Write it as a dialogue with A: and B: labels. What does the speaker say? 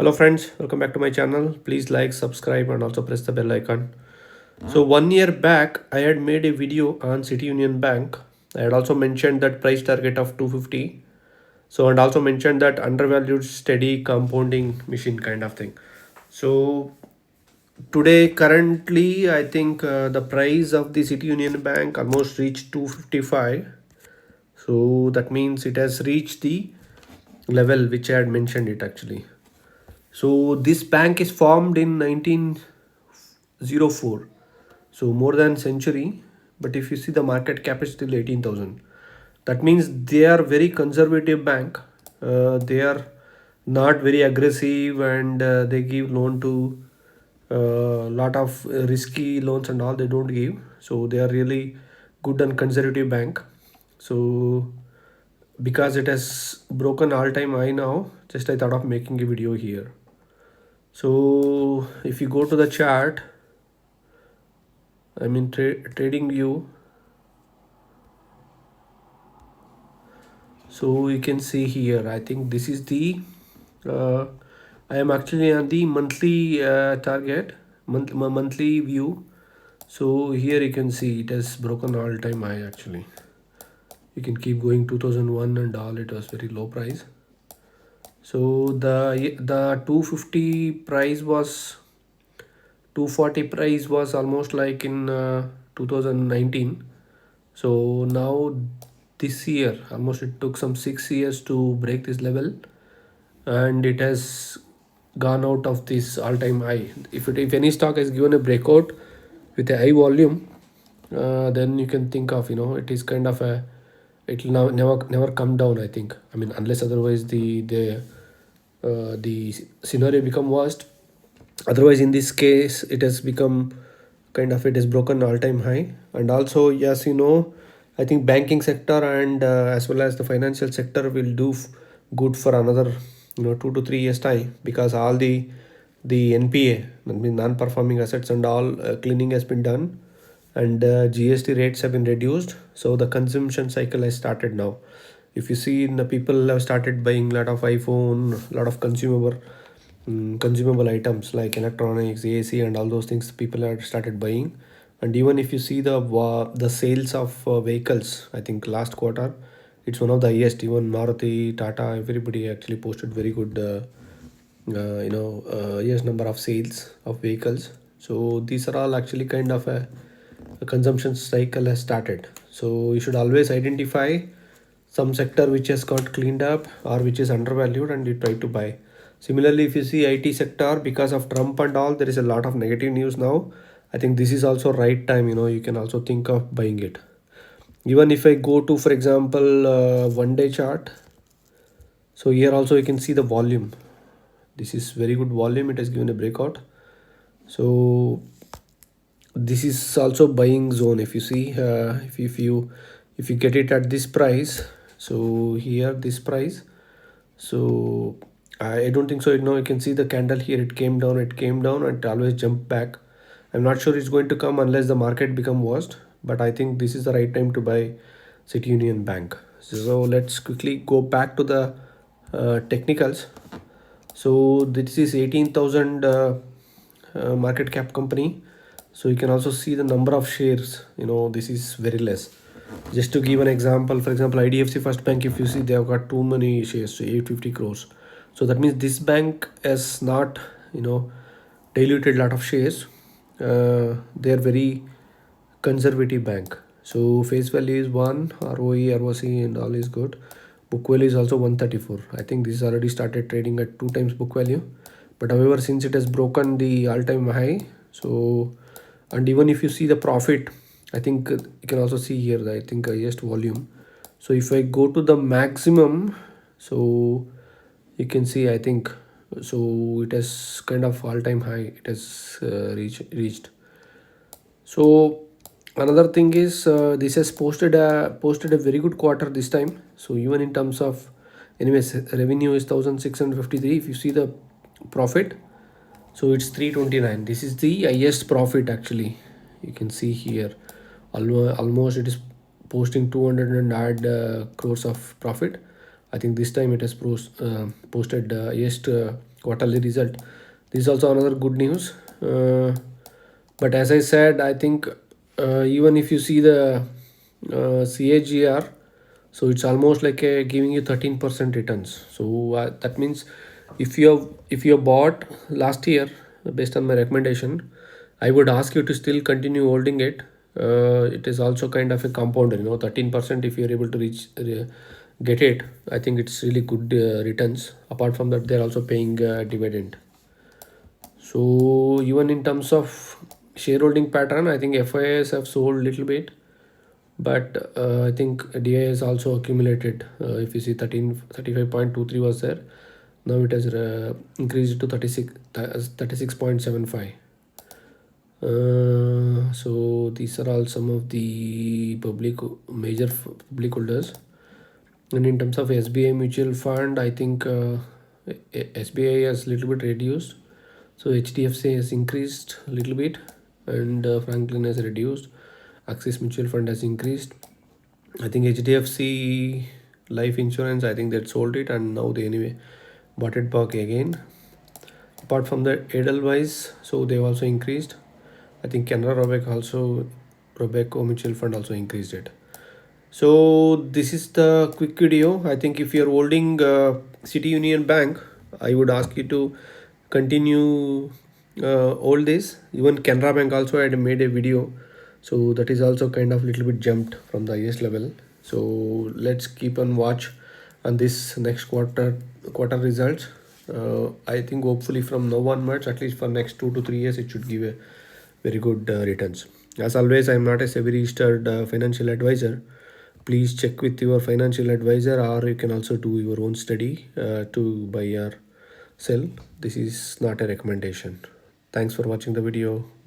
A: Hello friends, welcome back to my channel. Please like, subscribe and also press the bell icon. So 1 year back, I had made a video on City Union Bank. I had also mentioned that price target of 250. So and also mentioned that undervalued steady compounding machine kind of thing. So today currently I think the price of the City Union Bank almost reached 255. So that means it has reached the level which I had mentioned it actually. So this bank is formed in 1904, so more than century. But if you see the market cap is still 18,000. That means they are very conservative bank. They are not very aggressive and they give loan to lot of risky loans and all they don't give. So they are really good and conservative bank. So because it has broken all time high now, just I thought of making a video here. So if you go to the chart, I mean trading view, so you can see here, I think this is the uh, I am actually on the monthly target, monthly view. So here you can see it has broken all time high actually. You can keep going 2001 and all, it was very low price. So the 250 price was 240 price was almost like in 2019. So now this year almost it took some 6 years to break this level, and it has gone out of this all-time high. If any stock has given a breakout with a high volume, then you can think of, it is kind of a, it will now never come down, I think. I mean, unless otherwise the scenario become worst. Otherwise in this case it has become kind of, it has broken all-time high. And also, yes, I think banking sector and as well as the financial sector will do good for another 2 to 3 years time, because all the NPA, I mean non-performing assets and all, cleaning has been done, and GST rates have been reduced, so the consumption cycle has started now. If you see, the people have started buying a lot of iPhone, a lot of consumable items like electronics, AC and all those things people have started buying. And even if you see the sales of vehicles, I think last quarter it's one of the highest. Even Maruti, Tata, everybody actually posted very good yes, number of sales of vehicles. So these are all actually kind of a consumption cycle has started. So you should always identify some sector which has got cleaned up or which is undervalued, and you try to buy. Similarly, if you see IT sector, because of Trump and all, there is a lot of negative news now. I think this is also right time, you can also think of buying it. Even if I go to, for example, 1 day chart, so here also you can see the volume. This is very good volume, it has given a breakout. So this is also buying zone. If you see, if you get it at this price, so here this price, so I don't think so. You can see the candle here, it came down, and it always jumped back. I'm not sure it's going to come unless the market become worst, but I think this is the right time to buy City Union Bank. So let's quickly go back to the technicals. So this is 18,000 market cap company. So you can also see the number of shares, this is very less. Just to give an example, for example, IDFC First Bank, if you see, they have got too many shares, so 850 crores. So that means this bank has not diluted lot of shares. They are very conservative bank. So face value is 1, ROE, ROC and all is good. Book value is also 134. I think this is already started trading at 2 times book value. But however, since it has broken the all-time high, so, and even if you see the profit, I think you can also see here that I think highest volume. So if I go to the maximum, so you can see, I think, so it has kind of all-time high, it has reached. So another thing is, this has posted a very good quarter this time. So even in terms of, anyways, revenue is 1653. If you see the profit, so it's 329. This is the highest profit actually. You can see here, almost it is posting 200 and odd crores of profit. I think this time it has posted highest quarterly result. This is also another good news. But as I said, I think even if you see the CAGR, so it's almost like giving you 13% returns. So that means if you have bought last year based on my recommendation, I would ask you to still continue holding it. It is also kind of a compounder, 13% if you're able to get it. I think it's really good returns. Apart from that, they're also paying dividend. So even in terms of shareholding pattern, I think FIS have sold little bit, but I think DI has also accumulated. If you see 35.23 was there, now it has increased to 36.75. So these are all some of the major public holders. And in terms of SBI mutual fund, I think SBI has little bit reduced. So HDFC has increased a little bit, and Franklin has reduced. Axis mutual fund has increased. I think HDFC life insurance, I think they sold it and now they anyway bought it back again. Apart from that, Edelweiss, so they've also increased. I think Canara Robeco mutual fund also increased it. So this is the quick video. I think if you're holding City Union Bank, I would ask you to continue all this. Even Canara Bank also had made a video, so that is also kind of little bit jumped from the highest level. So let's keep on watch on this next quarter results. I think hopefully from now onwards, at least for next 2 to 3 years, it should give a very good returns. As always, I am not a SEBI registered financial advisor. Please check with your financial advisor, or you can also do your own study to buy or sell. This is not a recommendation. Thanks for watching the video.